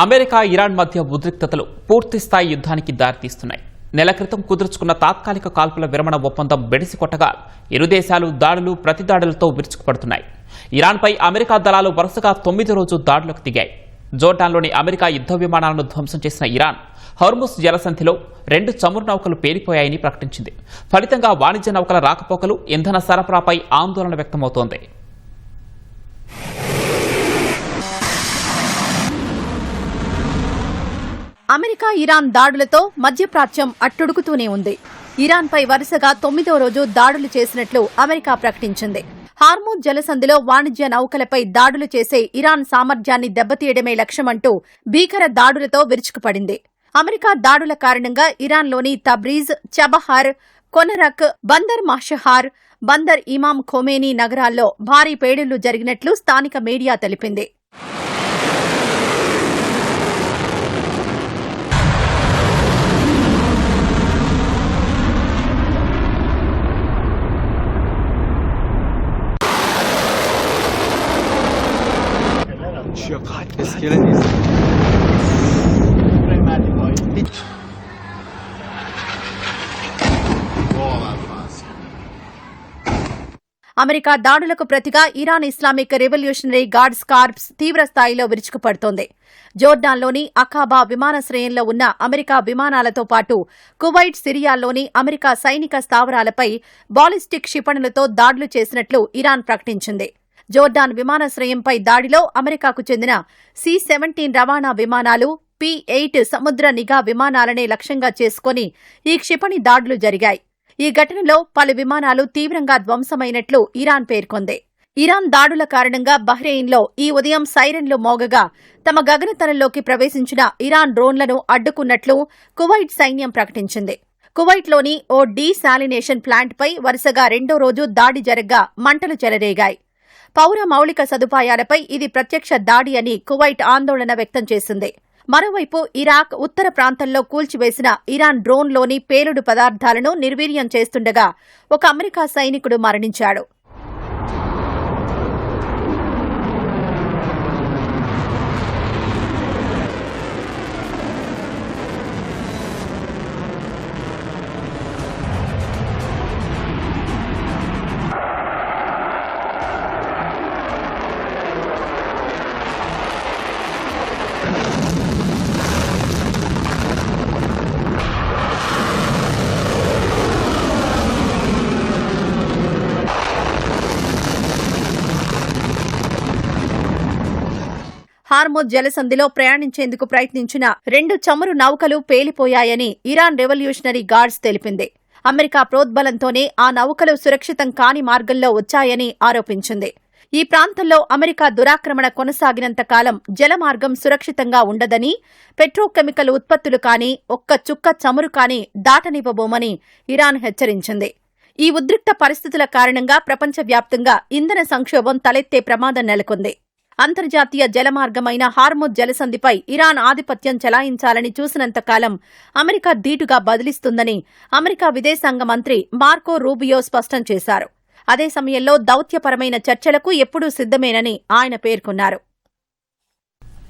America Iran మధ్య ఉద్రిక్తతలు పూర్తిస్థాయి యుద్ధానికి దారితీస్తున్నాయి. నెల క్రితం కుదుర్చుకున్న తాత్కాలిక కాల్పుల విరమణ ఒప్పందం బెడిసికొట్టగా ఇరు దేశాలు దాడులు ప్రతిదాడులతో విరుచుకుపడుతున్నాయి. ఇరాన్పై అమెరికా దళాలు వరుసగా 9వ రోజు దాడులకు దిగాయి. జోర్డాన్లోని అమెరికా యుద్ధ విమానాలను ధ్వంసం చేసిన ఇరాన్ హోర్ముజ్ జలసంధిలో 2 చమురు నౌకలు పేలిపోయాయని ప్రకటించింది. ఫలితంగా వాణిజ్య నౌకల రాకపోకలు, ఇంధన సరఫరాపై ఆందోళన వ్యక్తమవుతోంది. అమెరికా ఇరాన్ దాడులతో మధ్యప్రాచ్యం అట్టుడుకుతూనే ఉంది. ఇరాన్పై వరుసగా 9వ రోజు దాడులు చేసినట్లు అమెరికా ప్రకటించింది. హార్మూజ్ జలసంధిలో వాణిజ్య నౌకలపై దాడులు చేసే ఇరాన్ సామర్థ్యాన్ని దెబ్బతీయడమే లక్ష్యమంటూ భీకర దాడులతో విరుచుకుపడింది. అమెరికా దాడుల కారణంగా ఇరాన్లోని తబ్రీజ్, చబహార్, కొనరక్, బందర్ మషహార్, బందర్ ఇమామ్ ఖొమేనీ నగరాల్లో భారీ పేలుళ్లు జరిగినట్లు స్థానిక మీడియా తెలిపింది. అమెరికా దాడులకు ప్రతిగా Iran Islamic revolutionary guards corps తీవ్రస్థాయిలో విరుచుకుపడుతోంది. జోర్డాన్లోని అఖాబా విమానాశ్రయంలో ఉన్న అమెరికా విమానాలతో పాటు కువైట్, సిరియాల్లోని అమెరికా సైనిక స్థావరాలపై బాలిస్టిక్ క్షిపణులతో దాడులు చేసినట్లు ఇరాన్ ప్రకటించింది. జోర్డాన్ విమానాశ్రయంపై దాడిలో అమెరికాకు చెందిన C-17 రవాణా విమానాలు, P-8 సముద్ర నిఘా విమానాలనే లక్ష్యంగా చేసుకుని ఈ క్షిపణి దాడులు జరిగాయి. ఈ ఘటనలో పలు విమానాలు తీవ్రంగా ధ్వంసమైనట్లు ఇరాన్ పేర్కొంది. ఇరాన్ దాడుల కారణంగా బహ్రెయిన్లో ఈ ఉదయం సైరన్లు మోగగా తమ గగనతలంలోకి ప్రవేశించిన ఇరాన్ డ్రోన్లను అడ్డుకున్నట్లు కువైట్ సైన్యం ప్రకటించింది. కువైట్లోని ఓ డీశాలినేషన్ ప్లాంట్పై వరుసగా 2వ రోజు దాడి జరగ్గా మంటలు చెలరేగాయి. పౌర మౌలిక సదుపాయాలపై ఇది ప్రత్యక్ష దాడి అని కువైట్ ఆందోళన వ్యక్తం చేసింది. మరోవైపు ఇరాక్ ఉత్తర ప్రాంతంలో కూల్చివేసిన ఇరాన్ డ్రోన్లోని పేలుడు పదార్థాలను నిర్వీర్యం చేస్తుండగా ఒక అమెరికా సైనికుడు మరణించాడు. హార్మూజ్ జలసంధిలో ప్రయాణించేందుకు ప్రయత్నించిన 2 చమురు నౌకలు పేలిపోయాయని ఇరాన్ రెవల్యూషనరీ గార్డ్స్ తెలిపింది. అమెరికా ప్రోద్బలంతోనే ఆ నౌకలు సురక్షితం కాని మార్గంలో వచ్చాయని ఆరోపించింది. ఈ ప్రాంతంలో అమెరికా దురాక్రమణ కొనసాగినంత కాలం జలమార్గం సురక్షితంగా ఉండదని, పెట్రోకెమికల్ ఉత్పత్తులు కానీ, ఒక్క చుక్క చమురు కానీ దాటనివ్వబోమని ఇరాన్ హెచ్చరించింది. ఈ ఉద్రిక్త పరిస్థితుల కారణంగా ప్రపంచవ్యాప్తంగా ఇంధన సంక్షోభం తలెత్తే ప్రమాదం నెలకొంది. అంతర్జాతీయ జలమార్గమైన హార్మూజ్ జలసంధిపై ఇరాన్ ఆధిపత్యం చెలాయించాలని చూసినంతకాలం అమెరికా ధీటుగా బదిలిస్తుందని అమెరికా విదేశాంగ మంత్రి మార్కో రూబియో స్పష్టం చేశారు. అదే సమయంలో దౌత్యపరమైన చర్చలకు ఎప్పుడూ సిద్ధమేనని ఆయన పేర్కొన్నారు.